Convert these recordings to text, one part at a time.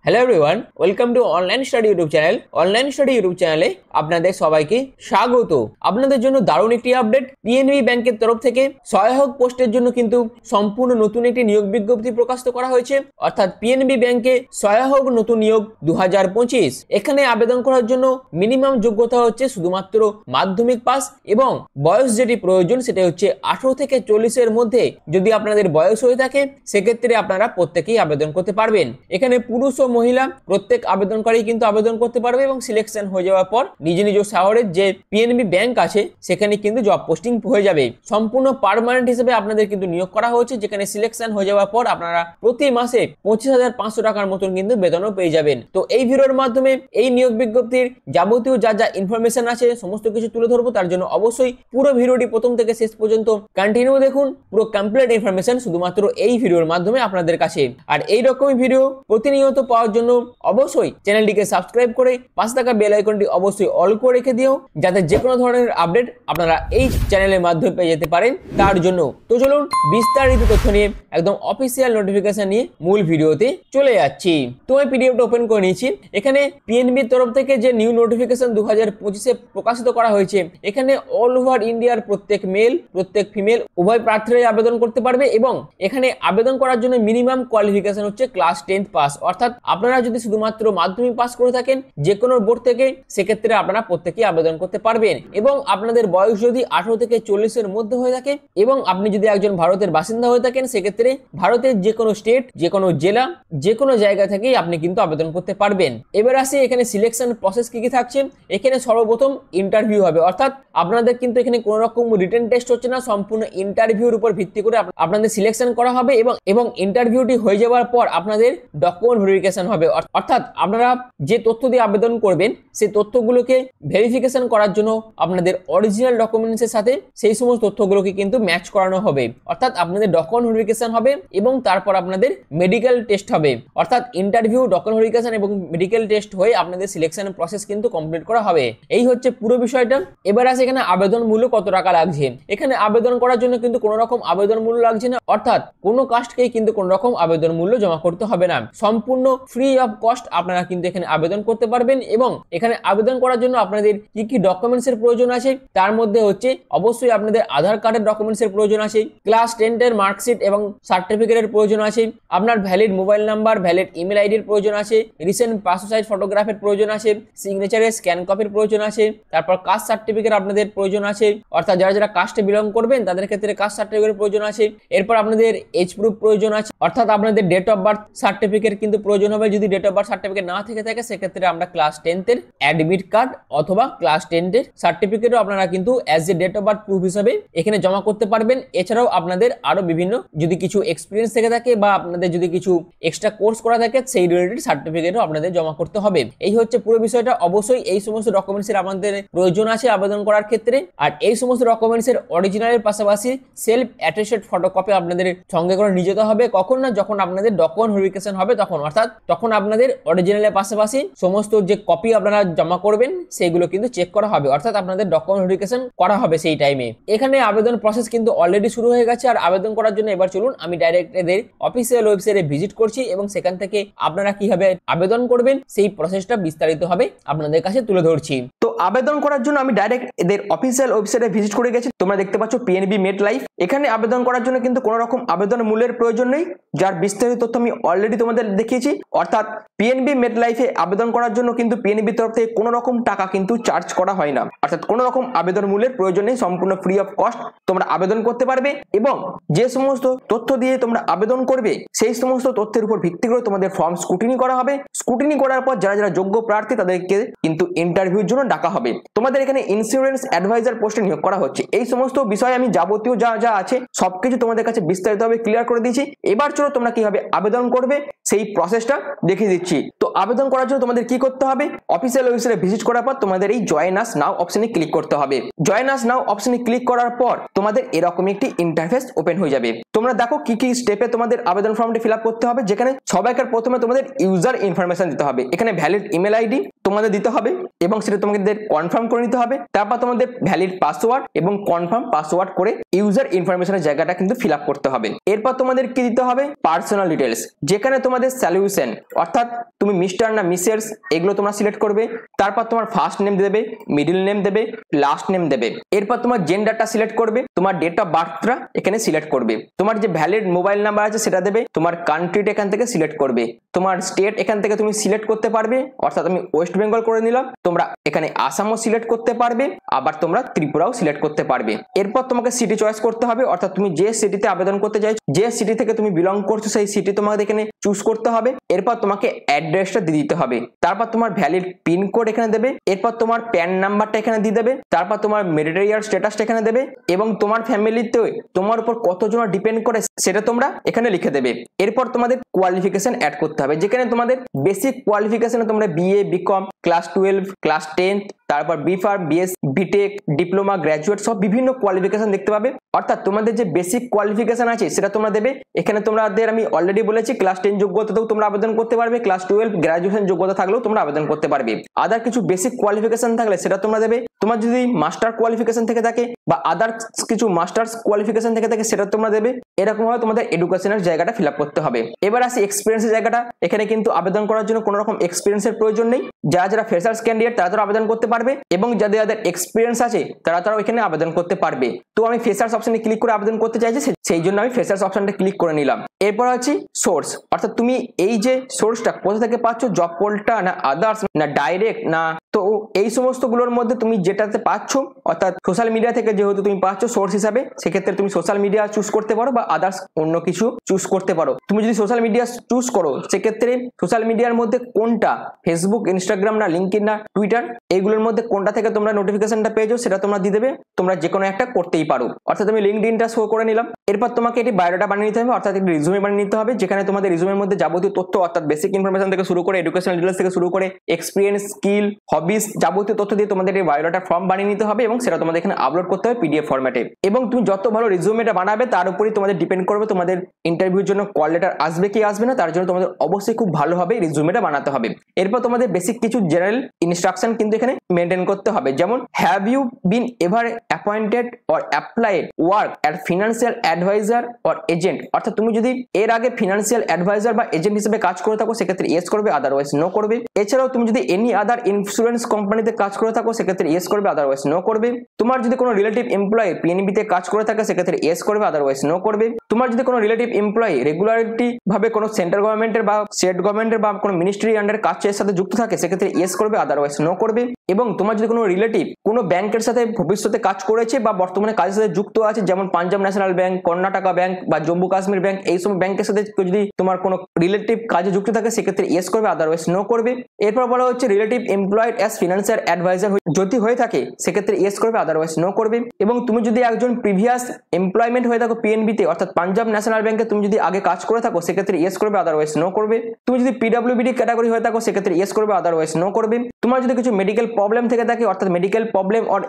Hello everyone, welcome to online study YouTube channel. Online study YouTube চ্যানেলে আপনাদের সবাইকে স্বাগত। আপনাদের জন্য দারুণ একটি আপডেট। পিএনবি ব্যাংকের তরফ থেকে সহায়ক পোস্টের জন্য কিন্তু সম্পূর্ণ নতুন একটি নিয়োগ বিজ্ঞপ্তি প্রকাশিত করা হয়েছে, অর্থাৎ পিএনবি ব্যাংকে সহায়ক নতুন নিয়োগ 2025। এখানে আবেদন করার জন্য মিনিমাম যোগ্যতা হচ্ছে শুধুমাত্র মাধ্যমিক পাস এবং বয়স যেটি প্রয়োজন সেটা হচ্ছে 18 থেকে 40-এর মধ্যে যদি আপনাদের বয়স হয়ে থাকে সেক্ষেত্রে আপনারা প্রত্যেকেই আবেদন করতে পারবেন। এখানে পুরুষ ও মহিলা প্রত্যেক আবেদনকারী কিন্তু আবেদন করতে পারবে এবং সিলেকশন হয়ে যাওয়ার পর নিজ নিজ শহরের যে পিএনবি ব্যাংক আছে সেখানে কিন্তু জব পোস্টিং হয়ে যাবে। সম্পূর্ণ পার্মানেন্ট হিসেবে আপনাদের কিন্তু নিয়োগ করা হয়েছে, যেখানে সিলেকশন হয়ে যাওয়ার পর আপনারা প্রতি মাসে 25,500 টাকার মতন কিন্তু বেতনও পেয়ে যাবেন। তো এই ভিডিওর মাধ্যমে এই নিয়োগ বিজ্ঞপ্তির যাবতীয় যা যা ইনফরমেশন আছে সমস্ত কিছু তুলে ধরবো। তার জন্য অবশ্যই পুরো ভিডিওটি প্রথম থেকে শেষ পর্যন্ত কন্টিনিউ দেখুন। পুরো কমপ্লিট ইনফরমেশন শুধুমাত্র এই ভিডিওর মাধ্যমে আপনাদের কাছে। আর এই রকমই ভিডিও প্রতিনিয়ত পাওয়ার জন্য অবশ্যই চ্যানেলটিকে সাবস্ক্রাইব করে পাশে থাকা বেল আইকনটি অবশ্যই অল করে রেখে দিও, যাতে যে কোনো ধরনের আপডেট আপনারা এই চ্যানেলের মাধ্যমে পেয়ে যেতে পারেন তার জন্য। তো চলুন বিস্তারিত তথ্য নিয়ে একদম অফিসিয়াল নোটিফিকেশন নিয়ে মূল ভিডিওতে চলে যাচ্ছি। তো আমি পিডিএফটা ওপেন করে নিয়েছি। এখানে পিএনবির তরফ থেকে যে নিউ নোটিফিকেশন 2025-এ প্রকাশিত করা হয়েছে, এখানে অল ওভার ইন্ডিয়ার প্রত্যেক মেল প্রত্যেক ফিমেল উভয় প্রার্থীরাই আবেদন করতে পারবে এবং এখানে আবেদন করার জন্য মিনিমাম কোয়ালিফিকেশন হচ্ছে ক্লাস 10 পাস। অর্থাৎ আপনারা যদি শুধুমাত্র মাধ্যমিক পাস করে থাকেন যে কোনো বোর্ড থেকে সেক্ষেত্রে আপনারা প্রত্যেকেই আবেদন করতে পারবেন এবং আপনাদের বয়স যদি 18 থেকে 40-এর মধ্যে হয়ে থাকে এবং আপনি যদি একজন ভারতের বাসিন্দা হয়ে থাকেন সেক্ষেত্রে ভারতের যে কোনো স্টেট, যে কোনো জেলা, যে কোনো জায়গা থেকেই আপনি কিন্তু আবেদন করতে পারবেন। এবার আসি এখানে সিলেকশন প্রসেস কি কি থাকছে। এখানে সর্বপ্রথম ইন্টারভিউ হবে, অর্থাৎ আপনাদের কিন্তু এখানে কোনো রকম রিটেন টেস্ট হচ্ছে না, সম্পূর্ণ ইন্টারভিউর উপর ভিত্তি করে আপনাদের সিলেকশন করা হবে এবং ইন্টারভিউটি হয়ে যাওয়ার পর আপনাদের ডকুমেন্ট ভেরিফিকেশন হবে। অর্থাৎ আপনারা যে তথ্য দিয়ে আবেদন করবেন সেই তথ্যগুলোকে ভেরিফিকেশন করার জন্য আপনাদের অরিজিনাল ডকুমেন্টসের সাথে সেই সমস্ত তথ্যগুলোকে কিন্তু ম্যাচ করানো হবে। অর্থাৎ আপনাদের ডকুমেন্ট ভেরিফিকেশন হবে এবং তারপর আপনাদের মেডিকেল টেস্ট হবে। অর্থাৎ ইন্টারভিউ, ডকুমেন্ট ভেরিফিকেশন এবং মেডিকেল টেস্ট হয়ে আপনাদের সিলেকশন প্রসেস কিন্তু কমপ্লিট করা হবে। এই হচ্ছে পুরো বিষয়টা। এবার আসে এখানে আবেদন মূল্য কত টাকা লাগছে। এখানে আবেদন করার জন্য কিন্তু কোনো রকম আবেদন মূল্য লাগছে না, অর্থাৎ কোনো কাস্টকেই কিন্তু কোনো রকম আবেদন মূল্য জমা করতে হবে না। সম্পূর্ণ ফ্রি অফ কস্ট আপনারা কিন্তু এখানে আবেদন করতে পারবেন এবং এখানে আবেদন করার জন্য আপনাদের কি কি ডকুমেন্টস এর প্রয়োজন আছে তার মধ্যে হচ্ছে অবশ্যই আপনাদের আধার কার্ডের ডকুমেন্টস এর প্রয়োজন আছে, ক্লাস 10 এর মার্কশিট এবং সার্টিফিকেটের প্রয়োজন আছে, আপনার valid mobile number, valid email আইডির প্রয়োজন আছে, রিসেন্ট পাসপোর্ট সাইজ ফটোগ্রাফের প্রয়োজন আছে, সিগনেচারের স্ক্যান কপির প্রয়োজন আছে, তারপর কাস্ট সার্টিফিকেট আপনাদের প্রয়োজন আছে, অর্থাৎ যারা যারা কাস্টে বিলং করবেন তাদের ক্ষেত্রে কাস্ট সার্টিফিকেটের প্রয়োজন আছে। এরপর আপনাদের এজ প্রুফ প্রয়োজন আছে, অর্থাৎ আপনাদের ডেট অফ বার্থ সার্টিফিকেট কিন্তু প্রয়োজন হবে। যদি ডেট অফ বার্থ সার্টিফিকেট না থেকে থাকে সেক্ষেত্রে আমরা ক্লাস 10 এর অ্যাডমিট কার্ড অথবা ক্লাস 10 এর সার্টিফিকেটও আপনারা কিন্তু as a date of birth proof হিসেবে এখানে জমা করতে পারবেন। এছাড়াও আপনাদের আরো বিভিন্ন যদি কিছু এক্সপিরিয়েন্স থেকে থাকে বা আপনাদের যদি কিছু এক্সট্রা কোর্স করা থাকে সেই রিলেটেড সার্টিফিকেটও আপনাদের জমা করতে হবে। এই হচ্ছে পুরো বিষয়টা। অবশ্যই এই সমস্ত ডকুমেন্টস এর আমাদের প্রয়োজন আছে আবেদন করার ক্ষেত্রে। আর এই সমস্ত ডকুমেন্টস এর অরিজিনালের পাশাপাশি সেলফ অ্যাটেস্টেড ফটোকপি আপনাদের সঙ্গে করে নিয়ে যেতে হবে। কখন না, যখন আপনাদের ডকুমেন্ট ভেরিফিকেশন হবে তখন, অর্থাৎ তখন আপনাদের অরিজিনালের পাশাপাশি সমস্ত যে কপি আপনারা জমা করবেন সেগুলো কিন্তু চেক করা হবে, অর্থাৎ আপনাদের ডকুমেন্ট ভেরিফিকেশন করা হবে সেই টাইমে। এখানে আবেদন প্রসেস কিন্তু অলরেডি শুরু হয়ে গেছে। আর আবেদন করার জন্য এবার চলুন আমি ডাইরেক্ট এদের অফিসিয়াল ওয়েবসাইটে ভিজিট করছি এবং সেখান থেকে আপনারা কিভাবে আবেদন করবেন সেই প্রসেসটা বিস্তারিতভাবে আপনাদের কাছে তুলে ধরছি। তো আবেদন করার জন্য আমি ডাইরেক্ট এদের অফিসিয়াল ওয়েবসাইটে ভিজিট করে গেছি। তোমরা দেখতে পাচ্ছ পিএনবি মেট লাইফ। এখানে আবেদন করার জন্য কিন্তু কোনো রকম আবেদন মূল্যের প্রয়োজন নেই, যার বিস্তারিত তথ্য আমি অলরেডি তোমাদের দেখিয়েছি। অর্থাৎ পিএনবি মেট লাইফে আবেদন করার জন্য কিন্তু পিএনবি তরফ থেকে কোনো রকম টাকা কিন্তু চার্জ করা হয় না, অর্থাৎ কোনো রকম আবেদন মূল্যের প্রয়োজন নেই। সম্পূর্ণ ফ্রি অফ কস্ট তোমরা আবেদন করতে পারবে এবং যে সমস্ত তথ্য দিয়ে তোমরা আবেদন করবে সেই সমস্ত তথ্যের উপর ভিত্তি করে তোমাদের ফর্ম স্ক্রুটিনি করা হবে। স্ক্রুটিনি করার পর যারা যারা যোগ্য প্রার্থী তাদেরকে কিন্তু ইন্টারভিউর জন্য ডাকা হবে। তোমাদের এখানে ইন্স্যুরেন্স অ্যাডভাইজার পোস্টে নিয়োগ করা হচ্ছে। এই সমস্ত বিষয়ে আমি যাবতীয় যা যা আছে সবকিছু তোমাদের কাছে বিস্তারিতভাবে ক্লিয়ার করে দিয়েছি। এবার চলো তোমরা কিভাবে আবেদন করবে সেই প্রসেসটা দেখিয়ে দিচ্ছি। তো আবেদন করার জন্য তোমাদের কি করতে হবে, অফিসিয়াল ওয়েবসাইটে ভিজিট করার পর তোমাদের এই জয়েন আস নাও অপশনে ক্লিক করতে হবে। জয়েন আস নাও অপশনে ক্লিক করার পর তোমাদের এরকম একটি ইন্টারফেস ওপেন হয়ে যাবে। তোমরা দেখো কি কি স্টেপে তোমাদের আবেদন ফর্মটি ফিল আপ করতে হবে, যেখানে সবাইকার প্রথমে তোমাদের ইউজার ইনফরমেশন দিতে হবে। এখানে ভ্যালিড ইমেল আইডি তোমাদের দিতে হবে এবং সেটা তোমাদের কনফার্ম করে নিতে হবে। তারপর তোমাদের ভ্যালিড পাসওয়ার্ড এবং কনফার্ম পাসওয়ার্ড করে ইউজার ইনফরমেশনের জায়গাটা কিন্তু ফিল আপ করতে হবে। এরপর তোমাদের কি দিতে হবে, পার্সোনাল ডিটেলস, যেখানে তোমাদের সলিউশন অর্থাৎ তুমি মিস্টার না মিসেস এগুলো তোমরা সিলেক্ট করবে। তারপর তোমার ফার্স্ট নেম দেবে, মিডল নেম দেবে, লাস্ট নেম দেবে। এরপর তোমার জেন্ডারটা সিলেক্ট করবে, তোমার ডেট অফ বার্থটা এখানে সিলেক্ট করবে, তোমার যে ভ্যালিড মোবাইল নাম্বার আছে সেটা দেবে, তোমার কান্ট্রিটা এখান থেকে সিলেক্ট করবে, তোমার স্টেট এখান থেকে তুমি সিলেক্ট করতে পারবে, অর্থাৎ আমি ওয়েস্ট বেঙ্গল করে নিলাম, তোমরা এখানে আসামও সিলেক্ট করতে পারবে, আবার তোমরা ত্রিপুরাও সিলেক্ট করতে পারবে। এরপর তোমাকে সিটি চয়েস করতে হবে, অর্থাৎ তুমি যে সিটিতে আবেদন করতে চাইছো, যে সিটি থেকে তুমি বিলং করছো সেই সিটি তোমাকে এখানে চুজ করতে হবে। এরপর তোমাকে অ্যাড্রেসটা দিয়ে দিতে হবে, তারপর তোমার ভ্যালিড পিনকোড এখানে দেবে, এরপর তোমার প্যান নাম্বারটা এখানে দিয়ে দেবে, তারপর তোমার মেরিটারিয়াল স্ট্যাটাসটা এখানে দেবে এবং তোমার ফ্যামিলিতে তোমার উপর কতজন ডিপেন্ড করে সেটা তোমরা এখানে লিখে দেবে। এরপর তোমাদের কোয়ালিফিকেশন অ্যাড করতে হবে, যেখানে তোমাদের বেসিক কোয়ালিফিকেশনে তোমরা বিএ, বিকম, ক্লাস 12, ক্লাস 10, তারপর B Pharm, BS, B Tech, diploma, graduate সব বিভিন্ন কোয়ালিফিকেশন দেখতে পাবে। অর্থাৎ তোমাদের যে বেসিক কোয়ালিফিকেশন আছে সেটা তোমরা দেবে। এখানে তোমাদের আমি অলরেডি বলেছি ক্লাস 10 যোগ্যতাতেও তোমরা আবেদন করতে পারবে, ক্লাস 12 গ্র্যাজুয়েশন যোগ্যতা থাকলেও তোমরা আবেদন করতে পারবে। আদার কিছু বেসিক কোয়ালিফিকেশন থাকলে সেটা তোমরা দেবে। তোমার যদি মাস্টার কোয়ালিফিকেশন থেকে থাকে বা আদার কিছু মাস্টার্স কোয়ালিফিকেশন থেকে থাকে সেটা তোমরা দেবে। এরকম ভাবে তোমাদের এডুকেশনের জায়গাটা ফিল আপ করতে হবে। এবার আসি এক্সপিরিয়েন্সের জায়গাটা। এখানে কিন্তু আবেদন করার জন্য কোনো রকম এক্সপিরিয়েন্সের প্রয়োজন নেই। যারা ফ্রেশার্স ক্যান্ডিডেট তারা আবেদন করতে পারবে এবং যাদের এক্সপিরিয়েন্স আছে তারাও এখানে আবেদন করতে পারবে। তো আমি ফ্রেশার্স অপশনে ক্লিক করে আবেদন করতে চাইছি, সেই জন্য আমি ফ্রেশার্স অপশনটা ক্লিক করে নিলাম। এরপর আছে সোর্স, অর্থাৎ তুমি এই যে সোর্সটা কোথা থেকে পাচ্ছ, জব পোর্টাল না আদার্স না ডাইরেক্ট না, তো এই সমস্ত গুলোর মধ্যে তুমি যেটাতে পাচ্ছ অর্থাৎ সোশ্যাল মিডিয়া থেকে যেহেতু তুমি পাচ্ছ সোর্স হিসাবে, সেক্ষেত্রে তুমি সোশ্যাল মিডিয়া চুজ করতে পারো বা আদার্স অন্য কিছু চুজ করতে পারো। তুমি যদি সোশ্যাল মিডিয়া চুজ করো সেক্ষেত্রে সোশ্যাল মিডিয়ার মধ্যে কোনটা, ফেসবুক, ইনস্টাগ্রাম না লিঙ্কডইন না টুইটার, এইগুলোর মধ্যে কোনটা থেকে তোমরা নোটিফিকেশনটা পেয়েছো সেটা তোমরা দিয়ে দেবে। তোমরা যে কোনো একটা করতেই পারো, অর্থাৎ আমি লিঙ্কডইনটা শো করে নিলাম। এরপর তোমাকে এটি বায়োডাটা বানিয়ে নিতে হবে, অর্থাৎ একটি রিজুমে বানিয়ে নিতে হবে, যেখানে তোমাদের রিজুমের মধ্যে যাবতীয় তথ্য অর্থাৎ বেসিক ইনফরমেশন থেকে শুরু করে এডুকেশনাল ডিটেইলস থেকে শুরু করে এক্সপিরিয়েন্স, স্কিল, হবিস যাবতীয় তথ্য দিয়ে তোমাদের এই বায়োডাটা ফর্ম বানিয়ে নিতে হবে এবং সেটা তোমাদের এখানে আপলোড করতে হবে পিডিএফ ফরম্যাটে। এবং তুমি যত ভালো রিজুমেটা বানাবে তার উপরই তোমাদের ডিপেন্ড করবে তোমাদের ইন্টারভিউর জন্য কল লেটার আসবে কি আসবে না, তার জন্য তোমাদের অবশ্যই খুব ভালোভাবে রিজুমেটা বানাতে হবে। এরপর তোমাদের বেসিক কিছু জেনারেল ইনস্ট্রাকশন কিন্তু এখানে মেনটেন করতে হবে, যেমন have you been ever appointed or applied work at financial adviser or agent, অর্থাৎ তুমি যদি এর আগে ফিনান্সিয়াল অ্যাডভাইজার বা এজেন্ট হিসেবে কাজ করে থাকো সেক্ষেত্রে ইয়েস করবে, আদারওয়াইজ নো করবে। এছাড়াও তুমি যদি এনি আদার ইন্স্যুরেন্স কোম্পানিতে কাজ করে থাকো সেক্ষেত্রে ইয়েস করবে, আদারওয়াইজ নো করবে। তোমার যদি কোনো রিলেটিভ এমপ্লয়ি পিএনবি তে কাজ করে থাকে সেক্ষেত্রে ইয়েস করবে, আদারওয়াইজ নো করবে। তোমার যদি কোনো রিলেটিভ এমপ্লয়ি রেগুলারিটি ভাবে কোনো সেন্ট্রাল গভর্নমেন্টের বা স্টেট গভর্নমেন্টের বা কোনো মিনিস্ট্রি আন্ডার কাজের সাথে যুক্ত থাকে সেক্ষেত্রে ইয়েস করবে, আদারওয়াইজ নো করবে। এবং তোমার যদি কোনো রিলেটিভ কোনো ব্যাংকের সাথে ভবিষ্যতে কাজ করেছে বা বর্তমানে কাজের সাথে যুক্ত আছে, যেমন Punjab national bank, Karnataka bank বা জম্মু কাশ্মীর ব্যাংক, এই সব ব্যাংকের সাথে যদি তোমার কোনো রিলেটিভ কাজে যুক্ত থাকে সেক্ষেত্রে ইয়েস করবে, আদারওয়াইজ নো করবে। এরপর বলা হচ্ছে relative employed as financial adviser যদি হয়ে থাকে সেক্ষেত্রে ইয়েস করবে, আদারওয়াইজ নো করবে। এবং তুমি যদি একজন প্রিভিয়াস এমপ্লয়মেন্ট হয়ে থাকো পিএনবি তে অর্থাৎ পাঞ্জাব ন্যাশনাল ব্যাংকে তুমি যদি আগে কাজ করে থাকো সেক্ষেত্রে ইয়েস করবে, আদারওয়াইজ নো করবে। তুমি যদি পিডব্লিউবিডি ক্যাটাগরি হয়ে থাকো সেক্ষেত্রে ইয়েস করবে, আদারওয়াইজ নো করবে। তোমার যদি কিছু মেডিকেল প্রবলেম থেকে থাকে অর্থাৎ মেডিকেল প্রবলেম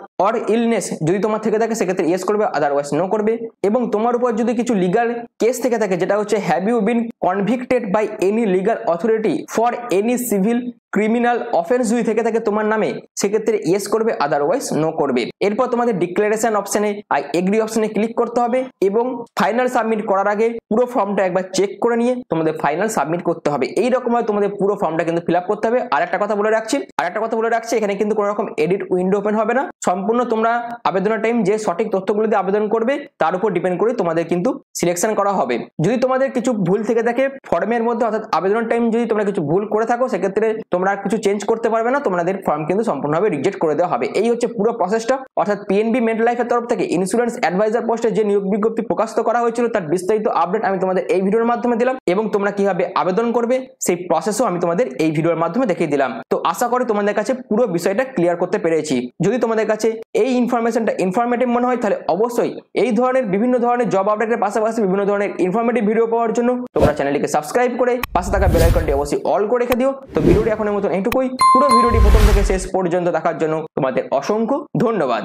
অর ইলনেস যদি তোমার থেকে থাকে সেক্ষেত্রে ইয়েস করবে, আদারওয়াইজ নো করবে। এবং তোমার উপর যদি কিছু লিগাল কেস থেকে থাকে, যেটা হচ্ছে have you been convicted by any legal authority for any civil criminal offence যদি থেকে থাকে তোমার নামে সেক্ষেত্রে ইয়েস করবে, আদারওয়াইজ নো করবে। এরপর তোমাদের ডিক্লারেশন অপশনে আই এগ্রি অপশনে ক্লিক করতে হবে এবং ফাইনাল সাবমিট করার আগে পুরো ফর্মটা একবার চেক করে নিয়ে তোমাদের ফাইনাল সাবমিট করতে হবে। এইরকম ভাবে তোমাদের পুরো ফর্মটা কিন্তু ফিল আপ করতে হবে। আর একটা কথা বলে রাখছি এখানে কিন্তু কোনো রকম এডিট উইন্ডো ওপেন হবে না, সম্পূর্ণ তোমরা আবেদনের টাইম যে সঠিক তথ্যগুলো দিয়ে আবেদন করবে তার উপর ডিপেন্ড করে তোমাদের কিন্তু সিলেকশন করা হবে। যদি তোমাদের কিছু ভুল থেকে থাকে ফর্মের মধ্যে অর্থাৎ আবেদনের টাইম যদি তোমরা কিছু ভুল করে থাকো সেক্ষেত্রে তোমরা তোমরা আর কিছু চেঞ্জ করতে পারবে না, তোমাদের ফর্ম কিন্তু সম্পূর্ণভাবে রিজেক্ট করে দেওয়া হবে। এই হচ্ছে পুরো প্রসেসটা। অর্থাৎ পিএনবি মেড লাইফের তরফ থেকে ইন্স্যুরেন্স অ্যাডভাইজার পোস্টে যে নিয়োগ বিজ্ঞপ্তি প্রকাশিত করা হয়েছিল তার বিস্তারিত আপডেট আমি তোমাদের এই ভিডিওর মাধ্যমে দিলাম, এবং তোমরা কিভাবে আবেদন করবে সেই প্রসেসও আমি তোমাদের এই ভিডিওর মাধ্যমে দেখিয়ে দিলাম। তো আশা করি তোমাদের কাছে পুরো বিষয়টা ক্লিয়ার করতে পেরেছি। যদি তোমাদের কাছে এই ইনফরমেশনটা ইনফরমেটিভ মনে হয় তাহলে অবশ্যই এই ধরনের বিভিন্ন ধরনের জব আপডেটের পাশাপাশি বিভিন্ন ধরনের ইনফরমেটিভ ভিডিও পাওয়ার জন্য তোমরা চ্যানেলটিকে সাবস্ক্রাইব করে পাশে থাকা বেল আইকনটি অবশ্যই অল করে রেখে দিও। তো ভিডিওটি এখনের মতন এইটুকুই। পুরো ভিডিওটি প্রথম থেকে শেষ পর্যন্ত দেখার জন্য তোমাদের অসংখ্য ধন্যবাদ।